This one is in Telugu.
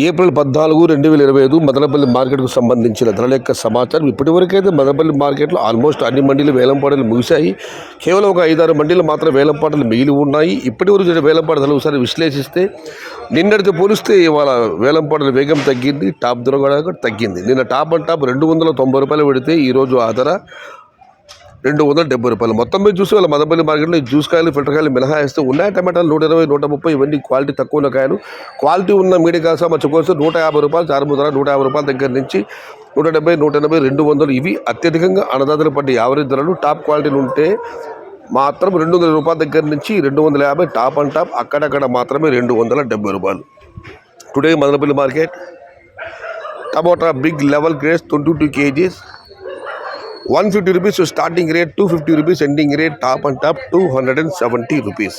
ఏప్రిల్ 14, 2025 మదనపల్లి మార్కెట్కు సంబంధించిన ధరల యొక్క సమాచారం. ఇప్పటివరకైతే మదనపల్లి మార్కెట్లో ఆల్మోస్ట్ అన్ని మండీలు వేలంపాటలు ముగిశాయి. కేవలం ఒక 5-6 మండీలు మాత్రం వేలంపాటలు మిగిలి ఉన్నాయి. ఇప్పటివరకు జరిగిన వేలంపాట ధరలు ఒకసారి విశ్లేషిస్తే నిన్నటితో పోలిస్తే ఇవాళ వేలంపాటల వేగం తగ్గింది, టాప్ ధర కూడా తగ్గింది. నిన్న టాప్ అండ్ టాప్ 290 రూపాయలు పెడితే ఈరోజు ఆ ధర 270 రూపాయలు. మొత్తం మీద చూసి వాళ్ళ మదనపల్లి మార్కెట్లో జ్యూస్ కాయలు, ఫిల్టర్ కాయలు మినహాయిస్తూ ఉన్నాయి. టమాటాలు 120, 130 ఇవన్నీ క్వాలిటీ తక్కువ ఉన్న కాయలు. క్వాలిటీ ఉన్న మీడియం కాసా మర్చిపోతే 150 రూపాయలు చారుముద్ర, 150 రూపాయల దగ్గర నుంచి 170, 180, 200 ఇవి అత్యధికంగా అన్నదాతలు పడ్డ యావరేజ్ ధరలు. టాప్ క్వాలిటీలు ఉంటే మాత్రం 200 రూపాయల దగ్గర నుంచి 250 టాప్ అండ్ టాప్, అక్కడక్కడ మాత్రమే 270 రూపాయలు. Today Madanapalle market tomato big level grades 22 kgs 150 rupees starting rate, 250 rupees ending rate, top and top 270 rupees.